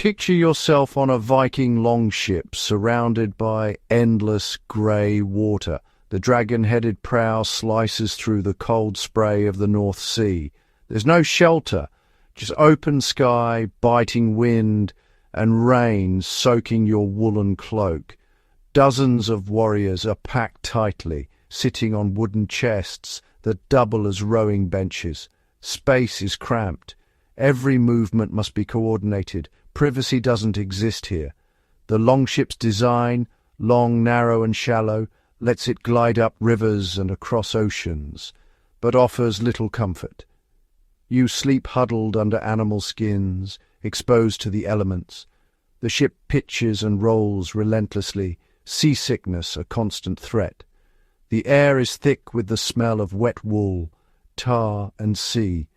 Picture yourself on a Viking longship surrounded by endless grey water. The dragon-headed prow slices through the cold spray of the North Sea. There's no shelter, just open sky, biting wind, and rain soaking your woolen cloak. Dozens of warriors are packed tightly, sitting on wooden chests that double as rowing benches. Space is cramped. Every movement must be coordinated. Privacy doesn't exist here. The longship's design, long, narrow and shallow, lets it glide up rivers and across oceans, but offers little comfort. You sleep huddled under animal skins, exposed to the elements. The ship pitches and rolls relentlessly, seasickness a constant threat. The air is thick with the smell of wet wool, tar and sea.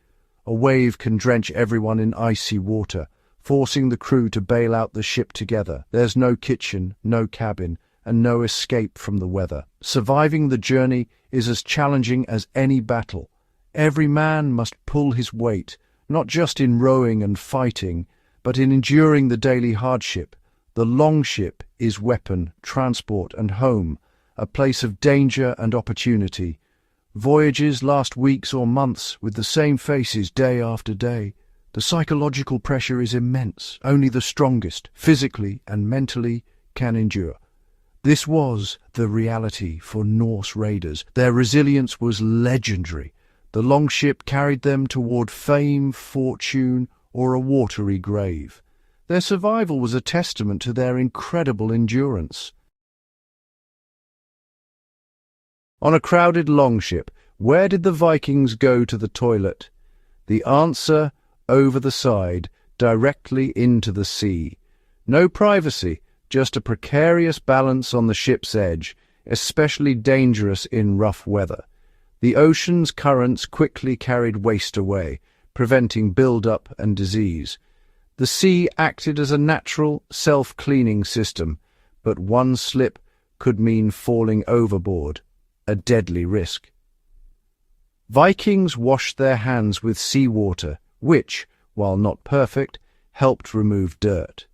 A wave can drench everyone in icy water, forcing the crew to bail out the ship together. There's no kitchen, no cabin, and no escape from the weather. Surviving the journey is as challenging as any battle. Every man must pull his weight, not just in rowing and fighting, but in enduring the daily hardship. The longship is weapon, transport, and home, a place of danger and opportunity. Voyages last weeks or months with the same faces day after day. The psychological pressure is immense. Only the strongest, physically and mentally, can endure. This was the reality for Norse raiders. Their resilience was legendary. The longship carried them toward fame, fortune, or a watery grave. Their survival was a testament to their incredible endurance. On a crowded longship, where did the Vikings go to the toilet? The answer, over the side, directly into the sea. No privacy, just a precarious balance on the ship's edge, especially dangerous in rough weather. The ocean's currents quickly carried waste away, preventing build-up and disease. The sea acted as a natural, self-cleaning system, but one slip could mean falling overboard, a deadly risk. Vikings washed their hands with seawater, which, while not perfect, helped remove dirt.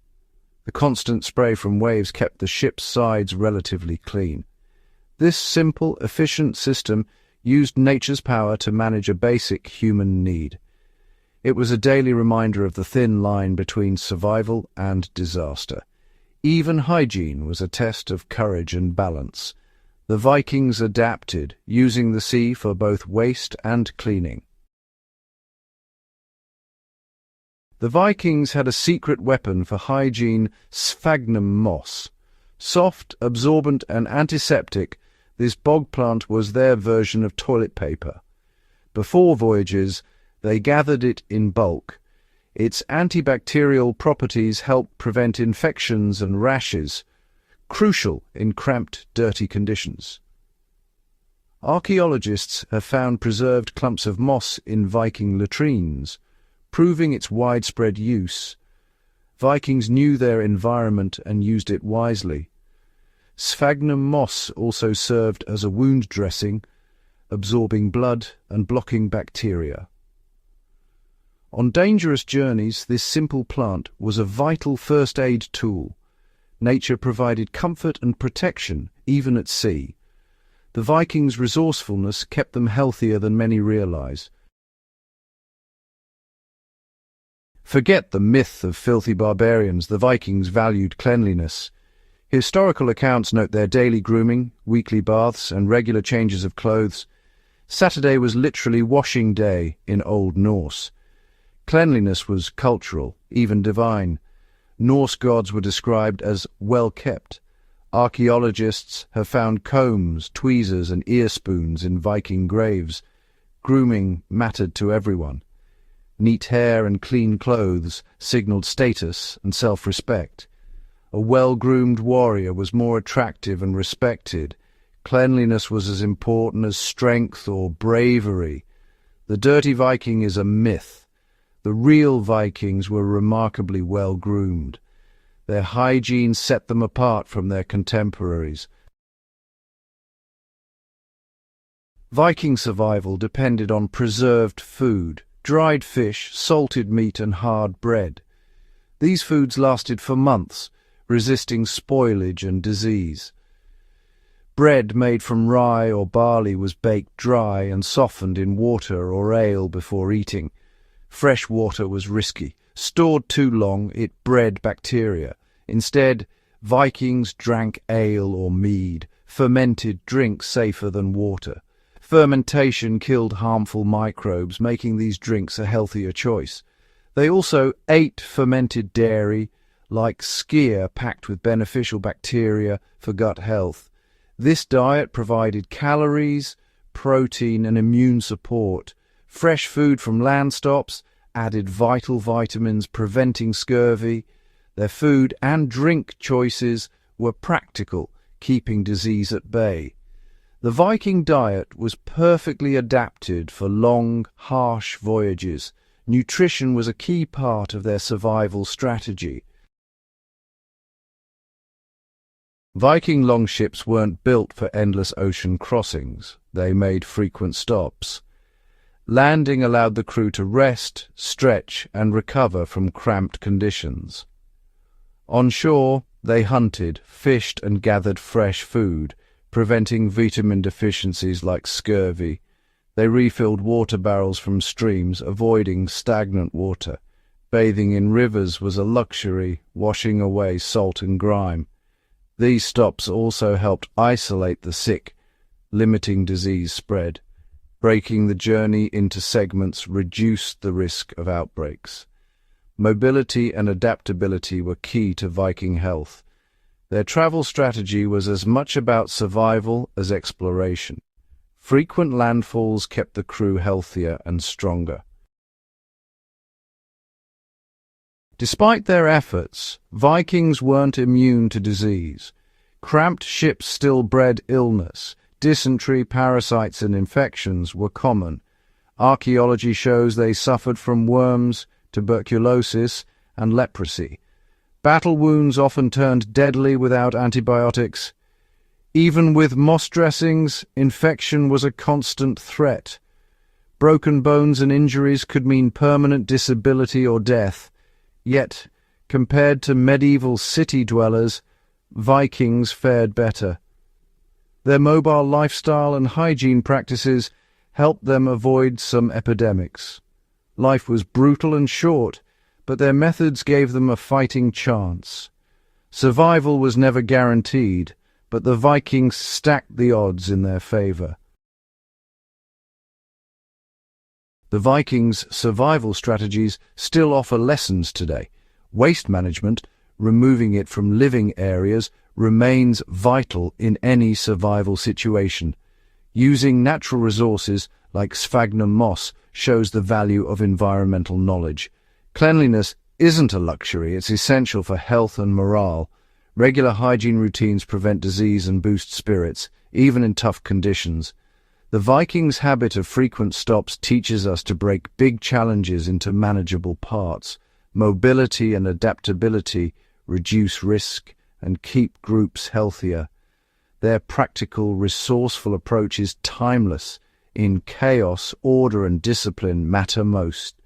The constant spray from waves kept the ship's sides relatively clean. This simple, efficient system used nature's power to manage a basic human need. It was a daily reminder of the thin line between survival and disaster. Even hygiene was a test of courage and balance. The Vikings adapted, using the sea for both waste and cleaning. The Vikings had a secret weapon for hygiene, sphagnum moss. Soft, absorbent and antiseptic, this bog plant was their version of toilet paper. Before voyages, they gathered it in bulk. Its antibacterial properties helped prevent infections and rashes, crucial in cramped, dirty conditions. Archaeologists have found preserved clumps of moss in Viking latrines, proving its widespread use. Vikings knew their environment and used it wisely. Sphagnum moss also served as a wound dressing, absorbing blood and blocking bacteria. On dangerous journeys, this simple plant was a vital first aid tool. Nature provided comfort and protection, even at sea. The Vikings' resourcefulness kept them healthier than many realize. Forget the myth of filthy barbarians. The Vikings valued cleanliness. Historical accounts note their daily grooming, weekly baths, and regular changes of clothes. Saturday was literally washing day in Old Norse. Cleanliness was cultural, even divine. Norse gods were described as well-kept. Archaeologists have found combs, tweezers, and ear spoons in Viking graves. Grooming mattered to everyone. Neat hair and clean clothes signaled status and self-respect. A well-groomed warrior was more attractive and respected. Cleanliness was as important as strength or bravery. The dirty Viking is a myth. The real Vikings were remarkably well-groomed. Their hygiene set them apart from their contemporaries. Viking survival depended on preserved food, dried fish, salted meat and hard bread. These foods lasted for months, resisting spoilage and disease. Bread made from rye or barley was baked dry and softened in water or ale before eating. Fresh water was risky. Stored too long, it bred bacteria. Instead, Vikings drank ale or mead, fermented drinks safer than water. Fermentation killed harmful microbes, making these drinks a healthier choice. They also ate fermented dairy, like skyr packed with beneficial bacteria for gut health. This diet provided calories, protein, and immune support. Fresh food from land stops added vital vitamins, preventing scurvy. Their food and drink choices were practical, keeping disease at bay. The Viking diet was perfectly adapted for long, harsh voyages. Nutrition was a key part of their survival strategy. Viking longships weren't built for endless ocean crossings. They made frequent stops. Landing allowed the crew to rest, stretch, and recover from cramped conditions. On shore, they hunted, fished, and gathered fresh food, preventing vitamin deficiencies like scurvy. They refilled water barrels from streams, avoiding stagnant water. Bathing in rivers was a luxury, washing away salt and grime. These stops also helped isolate the sick, limiting disease spread. Breaking the journey into segments reduced the risk of outbreaks. Mobility and adaptability were key to Viking health. Their travel strategy was as much about survival as exploration. Frequent landfalls kept the crew healthier and stronger. Despite their efforts, Vikings weren't immune to disease. Cramped ships still bred illness. Dysentery, parasites, and infections were common. Archaeology shows they suffered from worms, tuberculosis, and leprosy. Battle wounds often turned deadly without antibiotics. Even with moss dressings, infection was a constant threat. Broken bones and injuries could mean permanent disability or death. Yet, compared to medieval city dwellers, Vikings fared better. Their mobile lifestyle and hygiene practices helped them avoid some epidemics. Life was brutal and short, but their methods gave them a fighting chance. Survival was never guaranteed, but the Vikings stacked the odds in their favor. The Vikings' survival strategies still offer lessons today. Waste management, removing it from living areas, remains vital in any survival situation. Using natural resources like sphagnum moss shows the value of environmental knowledge. Cleanliness isn't a luxury, it's essential for health and morale. Regular hygiene routines prevent disease and boost spirits, even in tough conditions. The Vikings' habit of frequent stops teaches us to break big challenges into manageable parts. Mobility and adaptability reduce risk and keep groups healthier. Their practical, resourceful approach is timeless. In chaos, order and discipline matter most.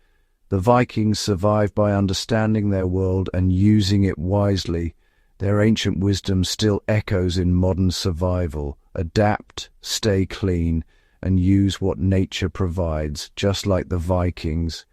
The Vikings survived by understanding their world and using it wisely. Their ancient wisdom still echoes in modern survival. Adapt, stay clean, and use what nature provides, just like the Vikings.